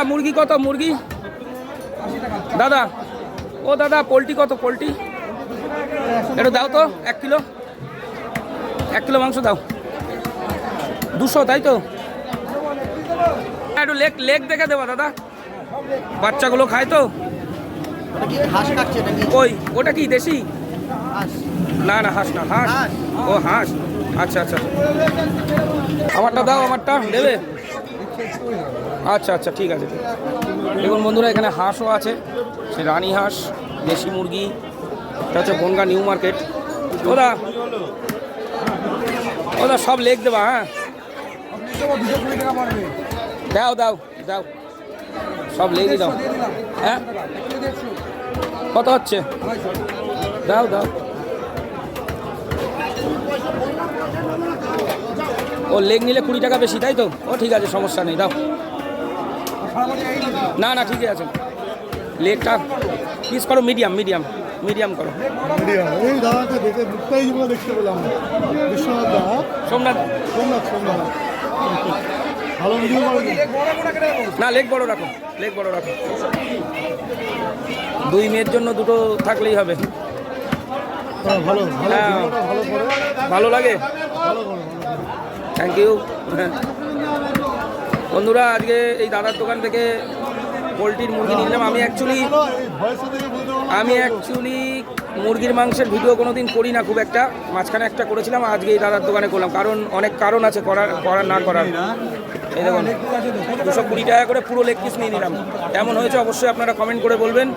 মুরগি কত মুরগি দাদা? ও দাদা পোলট্রি কত পোলট্রি? একটু দাও তো 1 কিলো, 1 কিলো মাংস দাও। 200 তাই তো? একটু লেগ লেগ দেখে দেবো দাদা, বাচ্চাগুলো খায় তো। ওই ওটা কি দেশি? না না হাঁস না, হাঁস। ও হাঁস, আচ্ছা আচ্ছা। আমারটা দাও, আমারটা দেবে? আচ্ছা আচ্ছা ঠিক আছে। দেখুন বন্ধুরা এখানে হাঁসও আছে, সে রানী হাঁস, দেশি মুরগি। এটা হচ্ছে বনগাঁ নিউ মার্কেট। ওদা ওদা সব লেগ দেবা? হ্যাঁ দাও দাও দাও, সব লেগই দাও। হ্যাঁ কত হচ্ছে? দাও দাও। ও লেগ নিলে 20 টাকা বেশি তাই তো? ও ঠিক আছে, সমস্যা নেই, দাও। না না ঠিকই আছে। লেগটা পিস করো মিডিয়াম, মিডিয়াম মিডিয়াম করো। সোমনাথ না, লেগ বড় রাখো, লেগ বড় রাখো। 2 মেয়ের জন্য 2টো থাকলেই হবে। হ্যাঁ ভালো লাগে, থ্যাংক ইউ। বন্ধুরা আজকে এই দাদার দোকান থেকে পোলট্রির মুরগি নিলাম। আমি অ্যাকচুয়ালি মুরগির মাংসের ভিডিও কোনো দিন করি না খুব একটা, মাঝখানে একটা করেছিলাম, আজকে এই দাদার দোকানে করলাম, কারণ অনেক কারণ আছে করার না করার। এই দেখুন 220 টাকা করে পুরো লেগ পিস নিয়ে নিলাম। কেমন হয়েছে অবশ্যই আপনারা কমেন্ট করে বলবেন।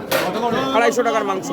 250 টাকার মাংস।